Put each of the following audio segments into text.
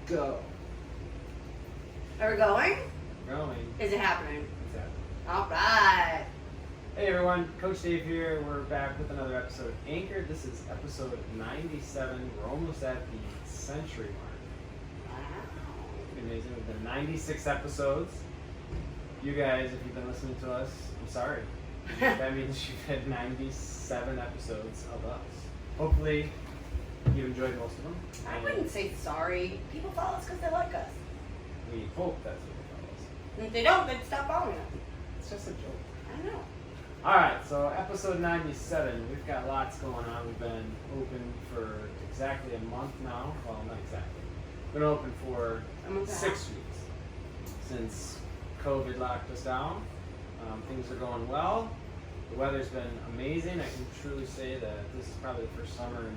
Go. Are we going? Going. Is it happening? It's happening. All right. Hey everyone, Coach Dave here. We're back with another episode of Anchored. This is episode 97. We're almost at the century mark. Wow. It's amazing. We've been 96 episodes. You guys, if you've been listening to us, I'm sorry. That means you've had 97 episodes of us. Hopefully, you enjoyed most of them. I wouldn't say sorry. People follow us because they like us. We hope that's what they follow us. And if they don't, they'd stop following us. It's just a joke. I know. Alright, so episode 97, we've got lots going on. We've been open for exactly a month now. Well, not exactly. We've been open for 6 weeks since COVID locked us down. Things are going well. The weather's been amazing. I can truly say that this is probably the first summer in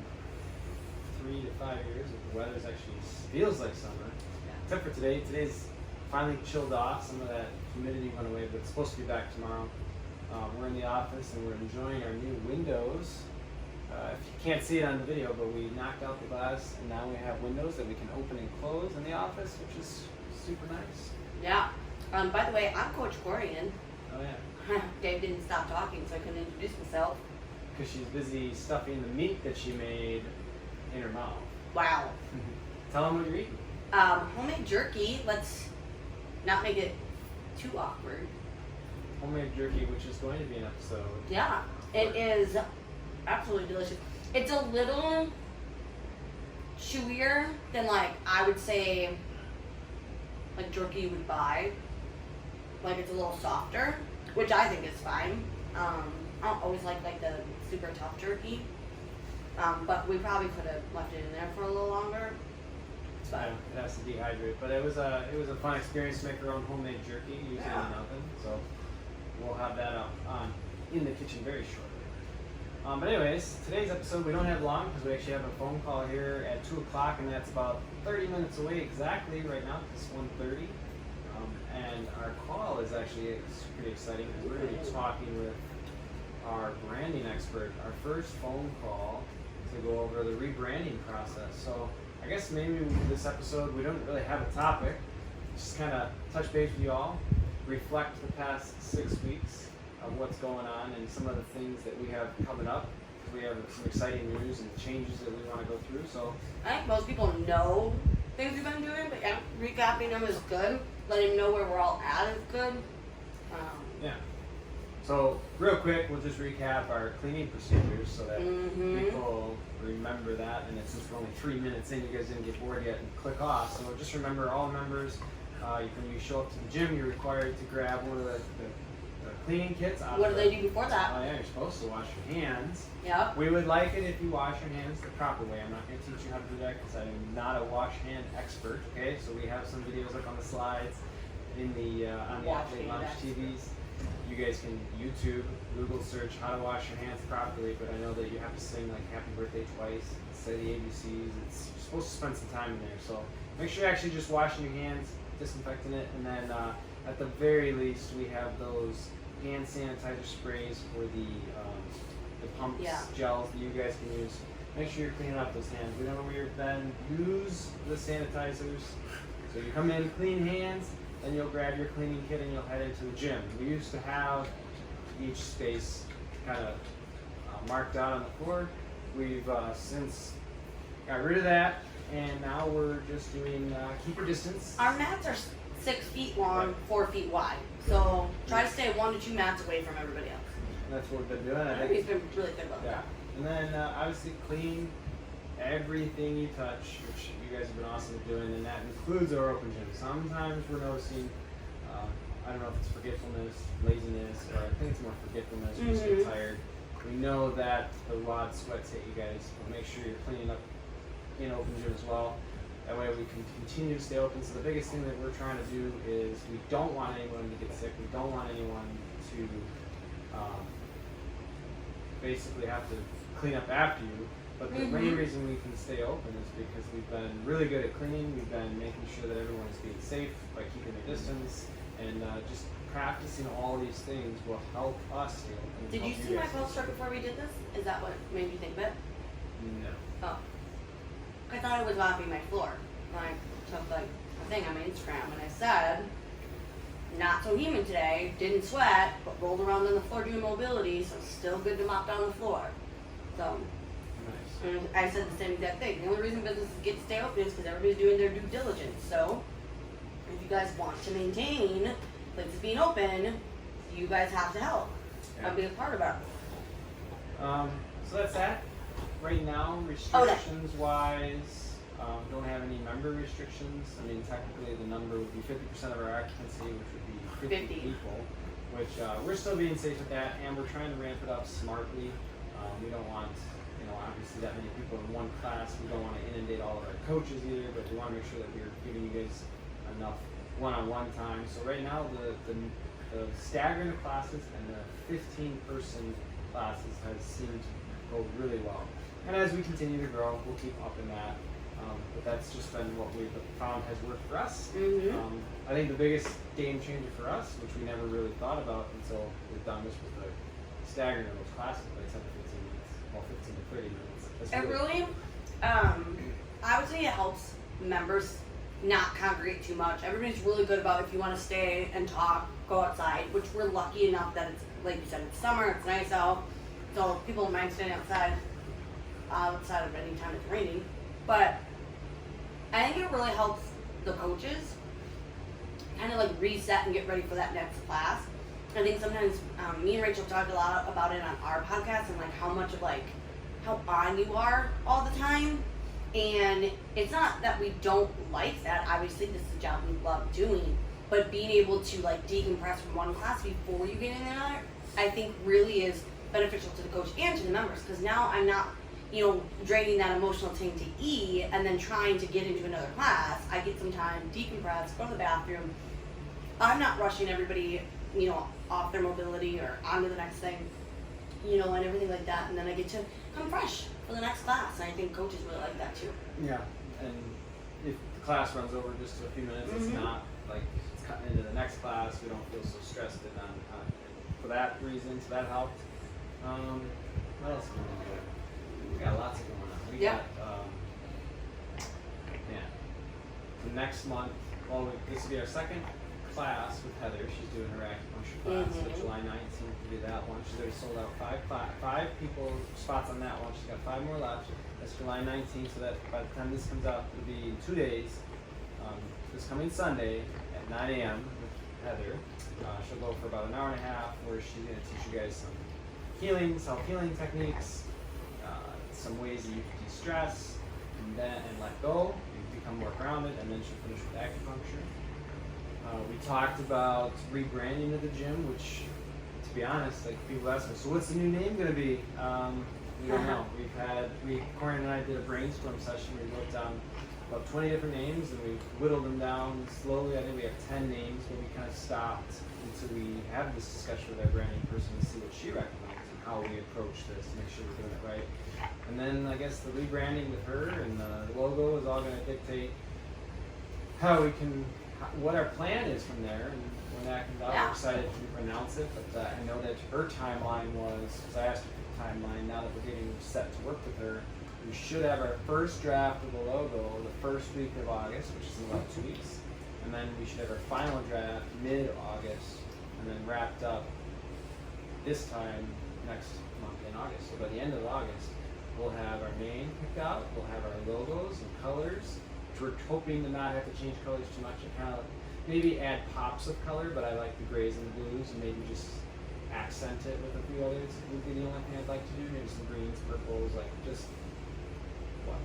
3 to 5 years that the weather's actually feels like summer. Yeah. Except for today. Today's finally chilled off. Some of that humidity went away, but it's supposed to be back tomorrow. We're in the office and we're enjoying our new windows. If you can't see it on the video, but we knocked out the glass and now we have windows that we can open and close in the office, which is super nice. Yeah. By the way, I'm Coach Corian. Oh yeah. Dave didn't stop talking, so I couldn't introduce myself. Because she's busy stuffing the meat that she made in her mouth. Wow. Tell them what you're eating. Homemade jerky. Let's not make it too awkward. Homemade jerky, which is going to be an episode. Yeah, it is absolutely delicious. It's a little chewier than, like, I would say, like jerky you would buy. Like, it's a little softer, which I think is fine. I don't always like the super tough jerky, but we probably could have left it in there for a little longer. Yeah, it has to dehydrate, but it was a fun experience to make our own homemade jerky using an oven. So we'll have that up in the kitchen very shortly. But anyways, today's episode we don't have long because we actually have a phone call here at 2 o'clock, and that's about 30 minutes away exactly right now. It's 1:30. And our call is actually pretty exciting because we're going to be talking with our branding expert, our first phone call to go over the rebranding process. So I guess maybe with this episode we don't really have a topic, just kind of touch base with you all, reflect the past 6 weeks of what's going on and some of the things that we have coming up. We have some exciting news and changes that we want to go through. So I think most people know things we've been doing, but yeah, recapping them is good. Letting them know where we're all at is good. Yeah. So real quick, we'll just recap our cleaning procedures so that people remember that. And since we're only 3 minutes in, you guys didn't get bored yet and click off. So just remember, all members, when you show up to the gym, you're required to grab one of the cleaning kits. What do they do before that? Oh yeah, you're supposed to wash your hands. Yeah. We would like it if you wash your hands the proper way. I'm not going to teach you how to do that because I am not a wash hand expert. Okay, so we have some videos up on the slides in the on the Athlete Launch TVs. You guys can YouTube, Google search how to wash your hands properly, but I know that you have to sing like Happy Birthday twice, say the ABCs. You're supposed to spend some time in there. So make sure you're actually just washing your hands, disinfecting it, and then at the very least we have those hand sanitizer sprays for the pumps, gels that you guys can use. Make sure you're cleaning up those hands. We don't know where you've been. Use the sanitizers. So you come in, clean hands, then you'll grab your cleaning kit and you'll head into the gym. We used to have each space kind of marked out on the floor. We've since got rid of that, and now we're just doing keep your distance. Our mats are 6 feet long, 4 feet wide. So try to stay 1 to 2 mats away from everybody else. And that's what we've been doing. I think he's been really good about that. And then obviously clean everything you touch, which you guys have been awesome at doing, and that includes our open gym. Sometimes we're noticing, I don't know if it's forgetfulness, laziness, or I think it's more forgetfulness, we just get tired. We know that the rod sweats hit you guys, but make sure you're cleaning up in open gym as well. That way we can continue to stay open. So the biggest thing that we're trying to do is we don't want anyone to get sick. We don't want anyone to basically have to clean up after you. But the main reason we can stay open is because we've been really good at cleaning. We've been making sure that everyone is being safe by keeping their distance, and just practicing all these things will help us stay open. Did you see my poster before we did this? Is that what made you think of it? No. Oh. I thought it was about to be my floor. like took like a thing on my Instagram and I said, not so human today, didn't sweat, but rolled around on the floor doing mobility, so still good to mop down the floor. So, Nice. and I said the same exact thing. The only reason businesses get to stay open is because everybody's doing their due diligence. So, if you guys want to maintain places being open, you guys have to help and be a part of it. So that's that. Right now, Oh, restrictions wise, don't have any member restrictions. I mean, technically the number would be 50% of our occupancy, which would be 50 people, which we're still being safe with that, and we're trying to ramp it up smartly. We don't want, obviously that many people in one class. We don't want to inundate all of our coaches either, but we want to make sure that we're giving you guys enough one-on-one time. So right now, the staggering of classes and the 15-person classes has seemed to go really well. And as we continue to grow, we'll keep upping that. But that's just been what we've found has worked for us. Mm-hmm. I think the biggest game changer for us, which we never really thought about until we've done this, was the staggering of those classes by 10 to 15 minutes, well, 15 to 30 minutes. That's It really, I would say it helps members not congregate too much. Everybody's really good about if you want to stay and talk, go outside, which we're lucky enough that it's, like you said, it's summer, it's nice out, so people don't mind staying outside of any time it's raining. But I think it really helps the coaches kind of like reset and get ready for that next class. I think sometimes me and Rachel talked a lot about it on our podcast and like how much of like how on you are all the time. And it's not that we don't like that. Obviously, this is a job we love doing. But being able to like decompress from one class before you get in another, I think really is beneficial to the coach and to the members. Because now I'm not, draining that emotional tank to E and then trying to get into another class. I get some time, decompress, go to the bathroom. I'm not rushing everybody, off their mobility or onto the next thing, and everything like that. And then I get to come fresh for the next class. And I think coaches really like that too. Yeah, and if the class runs over just a few minutes, it's not like it's cutting into the next class. We don't feel so stressed and for that reason, so that helped. What else can we do? We got lots going on. We got, so next month, this will be our second class with Heather. She's doing her acupuncture class, so July 19th will be that one. She's already sold out five people spots on that one. She's got 5 more left. That's July 19th, so that by the time this comes out, it'll be 2 days. This coming Sunday at 9 a.m. with Heather. She'll go for about an hour and a half where she's going to teach you guys some self-healing techniques, some ways that you can de-stress and let go, and become more grounded, and then she'll finish with acupuncture. We talked about rebranding of the gym, which, to be honest, like people ask me, so what's the new name going to be? We don't know. Corin and I did a brainstorm session. We wrote down about 20 different names, and we whittled them down slowly. I think we have 10 names, but we kind of stopped until we have this discussion with our branding person to see what she recommends and how we approach this to make sure we're doing it right. And then I guess the rebranding with her and the logo is all going to dictate what our plan is from there. And when that comes out, we're excited to announce it. But I know that her timeline was, because I asked her for the timeline, now that we're getting set to work with her, we should have our first draft of the logo the first week of August, which is in about 2 weeks. And then we should have our final draft mid-August, and then wrapped up this time next month in August. So by the end of August, we'll have our name picked out, we'll have our logos and colors, which we're hoping to not have to change colors too much and kind of maybe add pops of color, but I like the grays and the blues, and maybe just accent it with a few others would be the only thing I'd like to do. Maybe some greens, purples, like just what?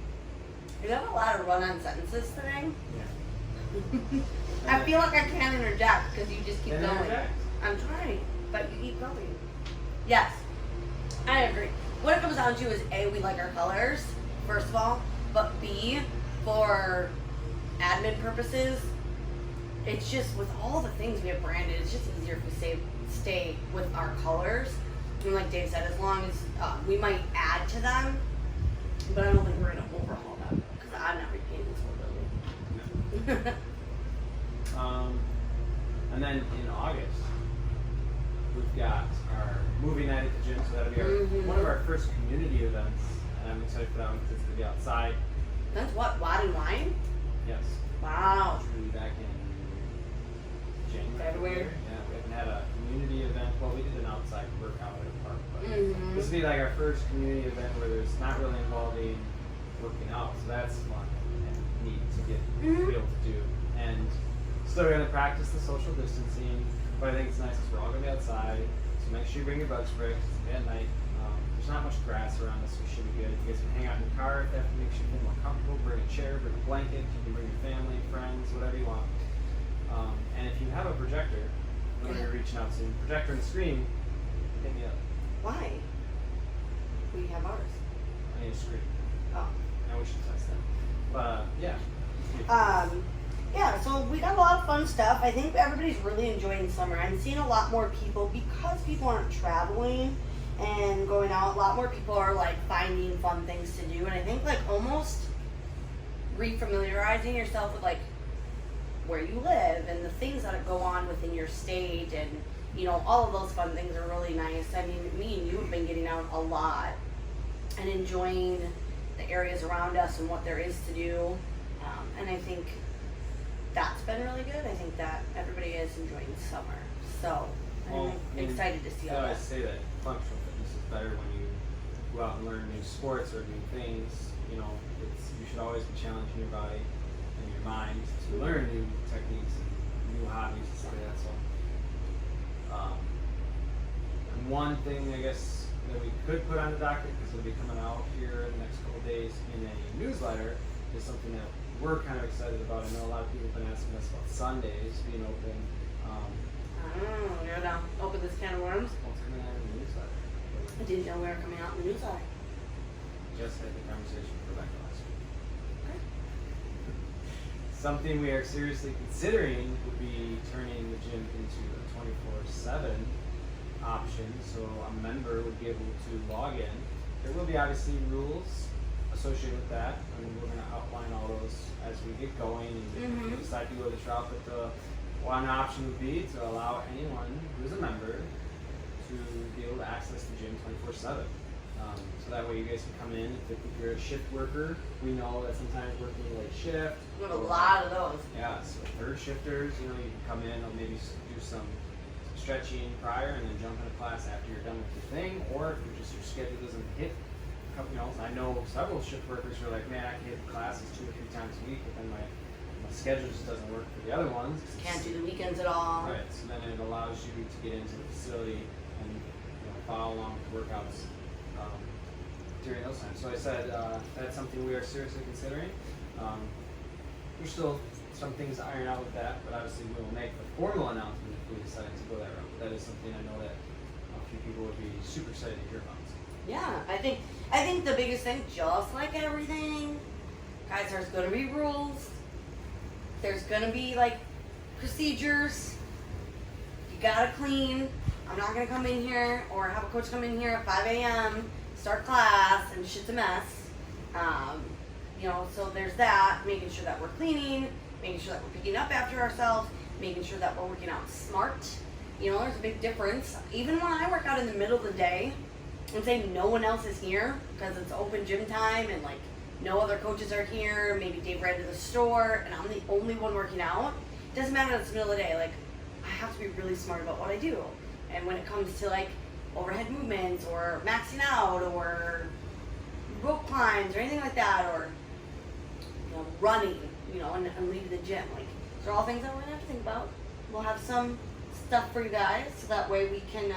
You have a lot of run-on sentences today. Yeah. I feel like I can't interject because you just keep going. Interject. I'm trying, but you keep going. Yes, I agree. What it comes down to is A, we like our colors, first of all, but B, for admin purposes, it's just with all the things we have branded, it's just easier if we stay with our colors. And like Dave said, as long as we might add to them, but I don't think we're going to overhaul them because I'm not repainting this whole building. And then in August, we've got our movie night at the gym, so that'll be one of our first community events, and I'm excited for that one because it's going to be outside. That's what, Wad and Wine? Yes. Wow. Which will be back in January. February. Yeah, we haven't had a community event. Well, we did an outside workout at a park, but Mm-hmm. this will be like our first community event where there's not really involving working out, so that's fun and neat to get to be able to do. And still gonna practice the social distancing, but I think it's nice because we're all gonna be outside. So make sure you bring your bug spray 'cause it's gonna be at night. There's not much grass around us, so we should be good. You guys can hang out in your car if that makes you feel more comfortable. Bring a chair, bring a blanket. You can bring your family, friends, whatever you want. And if you have a projector, when you're reaching out to projector and screen, hit me up. Why? We have ours. I need a screen. Oh. And we should test that. But yeah. Yeah, so we got a lot of fun stuff. I think everybody's really enjoying summer. I'm seeing a lot more people because people aren't traveling and going out. A lot more people are like finding fun things to do, and I think like almost refamiliarizing yourself with like where you live and the things that go on within your state, and you know, all of those fun things are really nice. I mean, me and you have been getting out a lot and enjoying the areas around us and what there is to do, and I think that's been really good. I think that everybody is enjoying summer, so I'm excited to see all I that. always say that functional fitness is better when you go out and learn new sports or new things. You know, you should always be challenging your body and your mind to learn new techniques and new hobbies and stuff like that. So, and one thing I guess that we could put on the docket, because it'll be coming out here in the next couple of days in a newsletter, is something that we're kind of excited about. I know a lot of people have been asking us about Sundays being open. You're gonna open this can of worms? What's coming out in the newsletter? I didn't know we were coming out in the newsletter. Just had the conversation with Rebecca last week. Something we are seriously considering would be turning the gym into a 24/7 option, so a member would be able to log in. There will be obviously rules associated with that, and we're going to outline all those as we get going and we decide to go this route. But the one option would be to allow anyone who's a member to be able to access the gym 24/7. So that way you guys can come in. If you're a shift worker, we know that sometimes working late shift. We have a lot of those. Yeah, so third shifters, you know, you can come in and maybe do some stretching prior and then jump into class after you're done with your thing. Or if you're just, your schedule doesn't hit, you know, I know several shift workers who are like, man, I can hit classes 2 or 3 times a week, but then my schedule just doesn't work for the other ones. Can't do the weekends at all. Right, so then it allows you to get into the facility and follow along with workouts during those times. So I said that's something we are seriously considering. There's still some things to iron out with that, but obviously we will make the formal announcement if we decide to go that route. But that is something I know that a few people would be super excited to hear about. Yeah, I think the biggest thing, just like everything, guys, there's gonna be rules. There's gonna be like procedures. You gotta clean. I'm not gonna come in here or have a coach come in here at 5 a.m. start class and shit's a mess. You know, so there's that. Making sure that we're cleaning, making sure that we're picking up after ourselves, making sure that we're working out smart. You know, there's a big difference. Even when I work out in the middle of the day and say no one else is here because it's open gym time and like no other coaches are here, maybe Dave ran to the store and I'm the only one working out, it doesn't matter that it's the middle of the day. Like, I have to be really smart about what I do. And when it comes to like overhead movements or maxing out or rope climbs or anything like that, or running, and leaving the gym, like, these are all things that we're gonna have to think about. We'll have some stuff for you guys so that way we can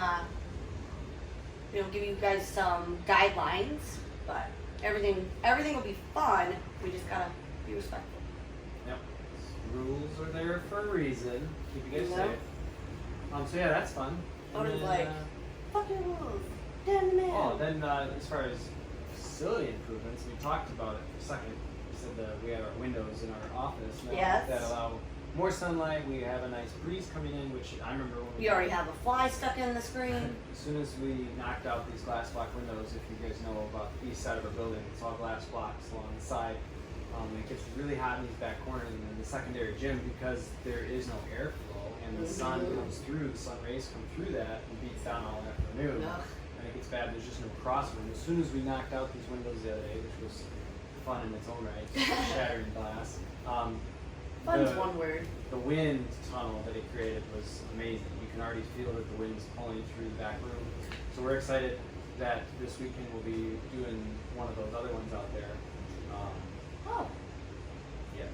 give you guys some guidelines, but everything will be fun. We just gotta be respectful. Yep. Rules are there for a reason. Keep you guys Yeah. safe. So yeah, that's fun. What is like, fuck your rules, damn the man. Oh, then as far as facility improvements, we talked about it for a second. We said that we have our windows in our office now Yes. that allow more sunlight. We have a nice breeze coming in, which I remember when We already have a fly stuck in the screen. As soon as we knocked out these glass block windows, if you guys know about the east side of our building, it's all glass blocks along the side. It gets really hot in these back corners and in the secondary gym because there is no airflow and the sun comes through, the sun rays come through that and beats down all afternoon. Ugh. And it gets bad, there's just no crossroom. As soon as we knocked out these windows the other day, which was fun in its own right, just shattering glass. Fun's one word. The wind tunnel that it created was amazing. You can already feel that the wind is pulling through the back room. So we're excited that this weekend we'll be doing one of those other ones out there. Oh. Yes.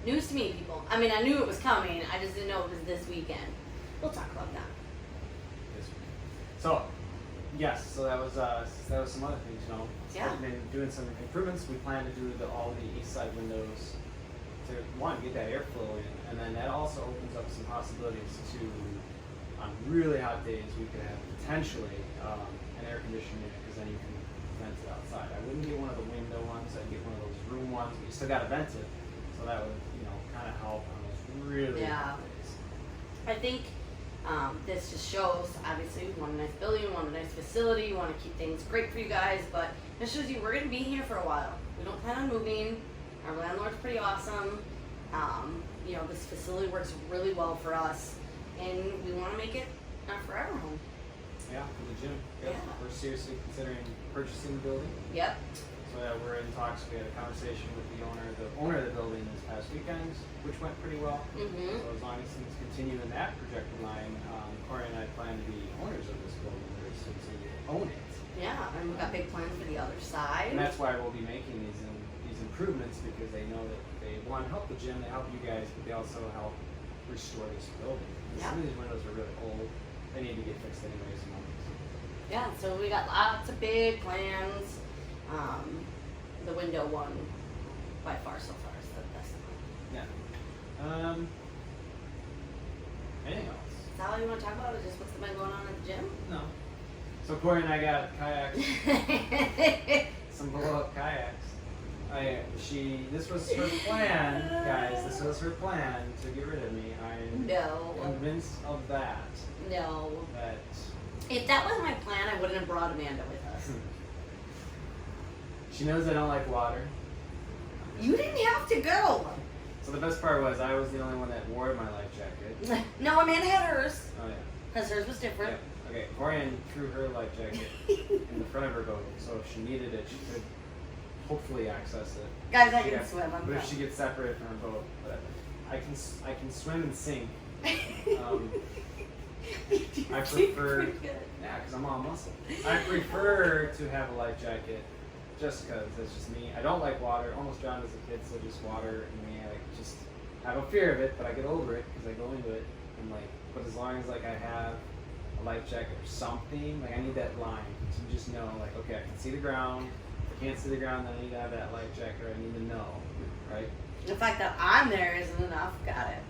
News to me, people. I mean, I knew it was coming. I just didn't know it was this weekend. We'll talk about that. This weekend. So, yes. So that was some other things. You know, Yeah. we've been doing some improvements. We plan to do all the east side windows to one, get that airflow in, and then that also opens up some possibilities to, on really hot days, we could have potentially an air conditioning unit, because then you can vent it outside. I wouldn't get one of the window ones. I'd get one of those room ones, but you still got to vent it, so that would, you know, kind of help on those really hot days. I think this just shows, obviously, we want a nice building, we want a nice facility, we want to keep things great for you guys, but it shows you we're going to be here for a while. We don't plan on moving. Our landlord's pretty awesome. You know, this facility works really well for us, and we want to make it our forever home. Yeah, for the gym. Yep. Yeah. We're seriously considering purchasing the building. Yep. So we're in talks. We had a conversation with the owner of the building this past weekend, which went pretty well. Mm-hmm. So as long as things continue in that projected line, Corey and I plan to be owners of this building very soon, so we own it. Yeah, and we've got big plans for the other side. And that's why we'll be making these improvements, because they know that they help the gym, they help you guys, but they also help restore this building. Yeah. Some of these windows are really old. They need to get fixed anyways. Yeah, so we got lots of big plans. The window one, by far so far, is the best one. Yeah. Anything else? Is that all you want to talk about? Is just what's been going on at the gym? No. So Corey and I got kayaks, some blow-up kayaks. This was her plan, guys. This was her plan to get rid of me. I'm convinced of that. No. That. If that was my plan, I wouldn't have brought Amanda with us. She knows I don't like water. You didn't have to go. So the best part was I was the only one that wore my life jacket. No, Amanda had hers. Oh yeah. Because hers was different. Yeah. Okay, Corian threw her life jacket in the front of her boat, so if she needed it, she could hopefully access it. Guys, I can swim. But if she gets separated from her boat, but I can swim and sink. I prefer, yeah, because I'm all muscle. I prefer to have a life jacket, just because that's just me. I don't like water. Almost drowned as a kid, so just water and me. I just have a fear of it, but I get over it because I go into it and like. But as long as like I have a life jacket or something, like I need that line to just know, like, okay, I can see the ground. If I can't see the ground, then I need to have that life jacket, or I need to know, right? The fact that I'm there isn't enough. Got it.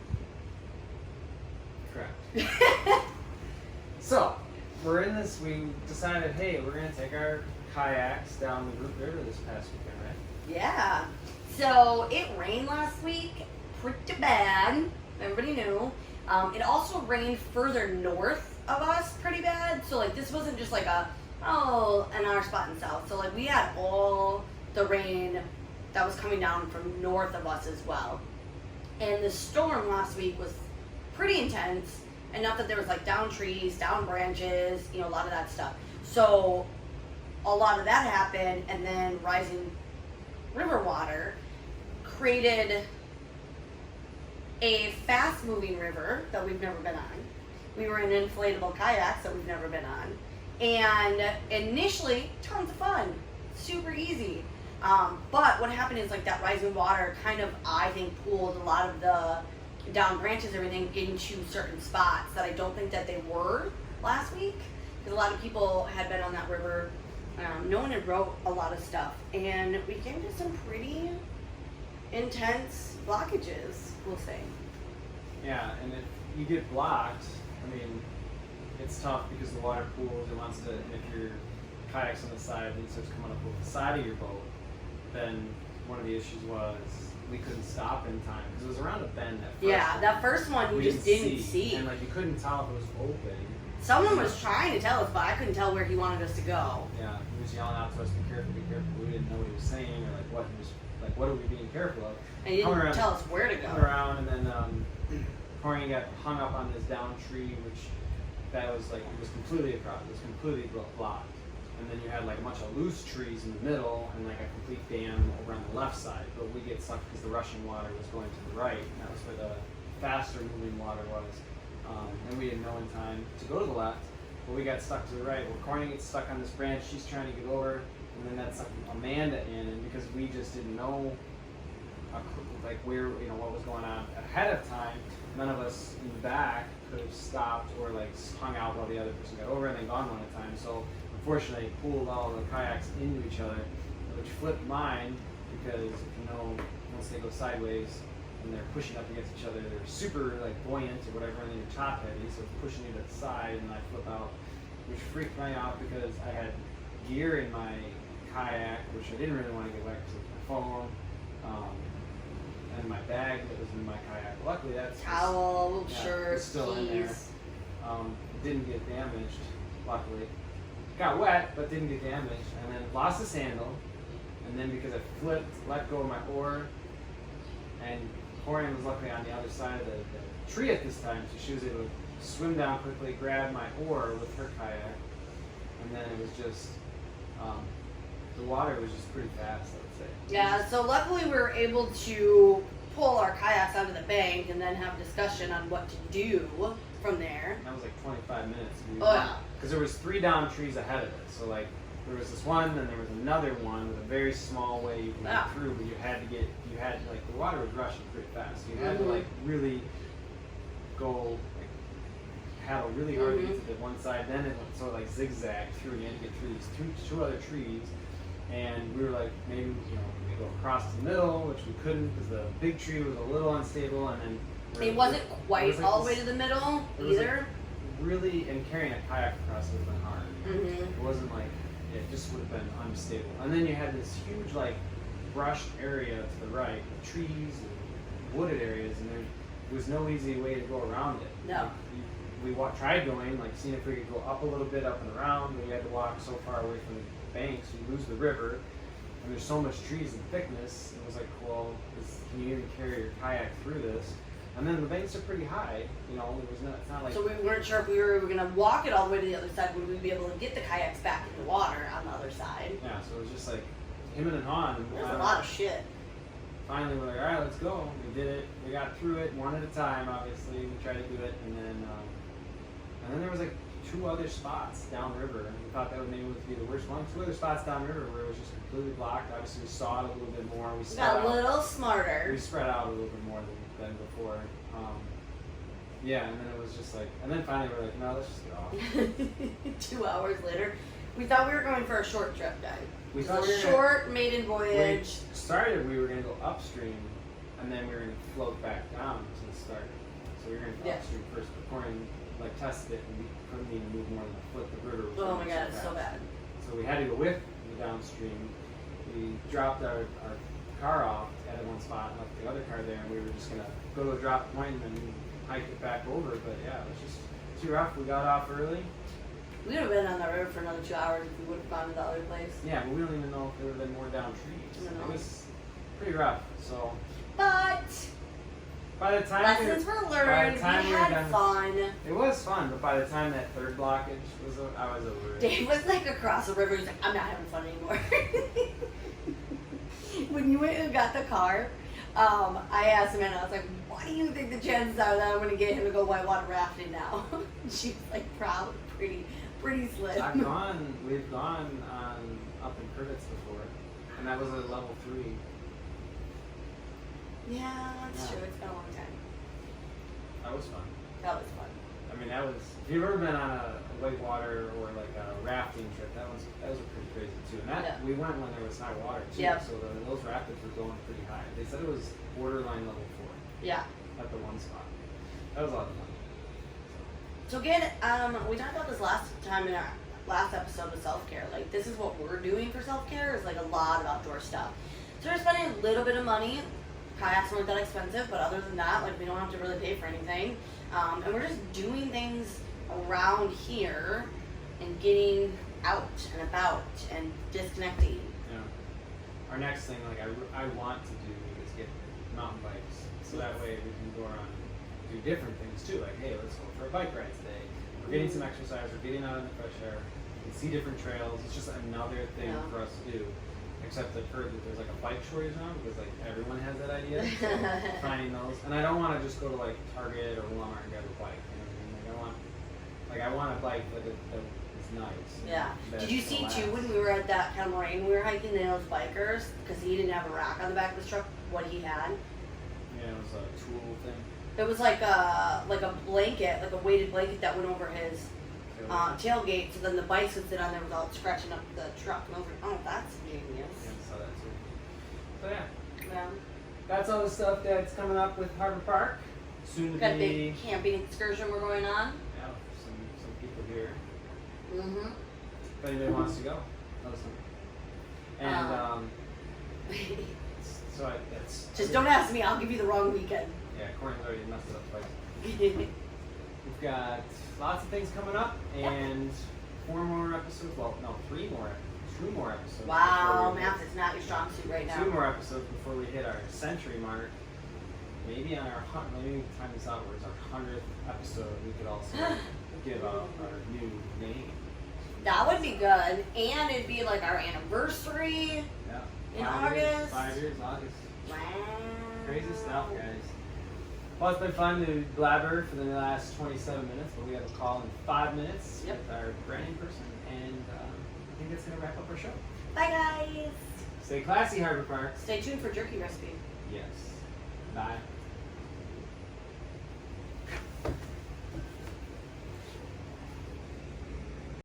Correct. So, we're in this, we decided, hey, we're going to take our kayaks down the Root River this past weekend, right? Yeah. So, it rained last week pretty bad. Everybody knew. It also rained further north of us pretty bad. So, like, this wasn't just like an hour spot in south. So, like, we had all the rain that was coming down from north of us as well. And the storm last week was pretty intense. Enough that there was like down trees, down branches, you know, a lot of that stuff. So a lot of that happened, and then rising river water created a fast moving river that we've never been on. We were in inflatable kayaks that we've never been on. And initially, tons of fun, super easy. But what happened is like that rising water kind of, I think, pulled a lot of the down branches, everything into certain spots that I don't think that they were last week, because a lot of people had been on that river. No one had wrote a lot of stuff, and we came to some pretty intense blockages, we'll say. Yeah, and if you get blocked, I mean, it's tough because the water pools, it wants to, and if your kayak's on the side and it starts coming up with the side of your boat, then one of the issues was we couldn't stop in time because it was around a bend that first Yeah, one. that first one you just didn't see. And like you couldn't tell if it was open. Someone was trying to tell us, but I couldn't tell where he wanted us to go. Yeah, he was yelling out to us, be careful, we didn't know what he was saying, or like what he was, like what are we being careful of? And he didn't tell us where to go. Come around, and then Corey got hung up on this down tree, which that was like, it was completely across, it was completely blocked. and then you had like a bunch of loose trees in the middle and like a complete dam over on the left side. But we get stuck because the rushing water was going to the right, and that was where the faster moving water was. And we didn't know in time to go to the left, but we got stuck to the right. Well, Corny gets stuck on this branch, she's trying to get over, and then that sucked Amanda in, and because we just didn't know like where, you know, what was going on ahead of time, none of us in the back could have stopped or like hung out while the other person got over and then gone one at a time. So unfortunately pulled all the kayaks into each other, which flipped mine because, you know, once they go sideways and they're pushing up against each other, they're super like buoyant or whatever, and then you're top heavy, so it's pushing you to the side, and I flip out, which freaked me out because I had gear in my kayak, which I didn't really want to get wet because of my phone, and my bag that was in my kayak. Luckily, that's towel, shirt, still keys. in there. Didn't get damaged, luckily. Got wet, but didn't get damaged, and then lost this handle, and then because I flipped, let go of my oar, and Corian was luckily on the other side of the tree at this time, so she was able to swim down quickly, grab my oar with her kayak, and then it was just, the water was just pretty fast, I would say. Yeah, so luckily we were able to pull our kayaks onto the bank and then have a discussion on what to do from there. That was like 25 minutes. Yeah. Because there was 3 down trees ahead of us, so like there was this one, then there was another one with a very small way you could get through, but you had like the water was rushing pretty fast. You had to like really go like paddle really hard to get to the one side, then it sort of like zigzag through, and you had to get through these two other trees, and we were like, maybe, you know, we go across the middle, which we couldn't because the big tree was a little unstable, and then it wasn't quite all the way to the middle either. Really, and carrying a kayak across would have been hard. It wasn't like, it just would have been unstable. And then you had this huge like brushed area to the right, with trees and wooded areas, and there was no easy way to go around it. No. Like, we tried going, like seeing if we could go up a little bit, up and around, but we had to walk so far away from the banks, you lose the river, and there's so much trees and thickness. It was like, well, can you even carry your kayak through this? And then the banks are pretty high, you know, it's not like... So we weren't sure if we were going to walk it all the way to the other side. Would we be able to get the kayaks back in the water on the other side? Yeah, so it was just like him and Han. There's a lot of shit. Finally, we're like, all right, let's go. We did it. We got through it one at a time, obviously. We tried to do it, and then there was like 2 other spots downriver, and we thought that would maybe be the worst one. 2 other spots downriver where it was just completely blocked. Obviously, we saw it a little bit more. We got a little smarter. We spread out a little bit more than before. Yeah, and then it was just like, and then finally we're like, no, let's just get off. 2 hours later, we thought we were going for a short trip, guys. We thought a short maiden voyage. We were going to go upstream, and then we were going to float back down to the start. So we were going to go upstream first, before we like tested it, and we couldn't even move more than a foot. The river was oh my god, it's so bad. So we had to go with the downstream. We dropped our car off at one spot and left the other car there, and we were just going to go to a drop point and then hike it back over. But yeah, it was just too rough. We got off early. We would have been on the road for another 2 hours if we would have gone to the other place. Yeah, but we don't even know if there would have been more down trees. It was pretty rough. So, but by the time lessons were learned. We had fun. It was fun, but by the time that third blockage was, I was over it. Dave was like across the river. He's like, I'm not having fun anymore. When you went and got the car, I asked him, and I was like, what do you think the chances are that I'm going to get him to go whitewater rafting now? She was like, probably pretty slim. We've gone on up in Privets before, and that was a level 3. Yeah, that's true. It's been a long time. That was fun. That was fun. I mean, if you've ever been on a whitewater or like a rafting trip, that was pretty crazy too. And we went when there was high water too, so those rapids were going pretty high. They said it was borderline level 4. Yeah. At the one spot. That was a lot of fun. So again, we talked about this last time in our last episode of self-care. Like, this is what we're doing for self-care, is like a lot of outdoor stuff. So we're spending a little bit of money. Kayaks weren't that expensive, but other than that, like, we don't have to really pay for anything. And we're just doing things around here and getting out and about and disconnecting. Yeah. Our next thing, like, I want to do is get mountain bikes. So that way we can go around and do different things too. Like, hey, let's go for a bike ride today. We're getting some exercise, we're getting out in the fresh air. and see different trails. It's just another thing for us to do. Except I've heard that there's like a bike shortage now because like everyone has that idea. So finding those, and I don't want to just go to like Target or Walmart and grab a bike. You know what I mean? Like I want a bike that is nice. Yeah. Did you see too when we were at that Cameron, we were hiking those bikers because he didn't have a rack on the back of his truck? What he had? Yeah, it was a tool thing. It was like a blanket, like a weighted blanket that went over his tailgate, so then the bikes would sit on there without scratching up the truck. And I was like, oh, that's genius. Yeah, I saw that too. So Yeah. that's all the stuff that's coming up with Harbor Park. Soon to Got a be. big camping excursion we're going on. Yeah, some people here. Mm-hmm. If anybody wants to go, let us know. And so that's. Just don't ask me. I'll give you the wrong weekend. Yeah, Corinne's already messed it up twice. We've got lots of things coming up and 4 more episodes. Well, no, 2 more episodes. Wow, math is not your strong suit right now. 2 more episodes before we hit our century mark. Maybe on our maybe time this out where it's our 100th episode, we could also give out our new name. That would be good, and it'd be like our anniversary. Yeah. In August. 5 years, August. Wow. Crazy stuff, guys. Well, it's been fun to blabber for the last 27 minutes, but we have a call in 5 minutes with our branding person, and I think that's going to wrap up our show. Bye, guys. Stay classy, Harbor Park. Stay tuned for jerky recipe. Yes. Bye.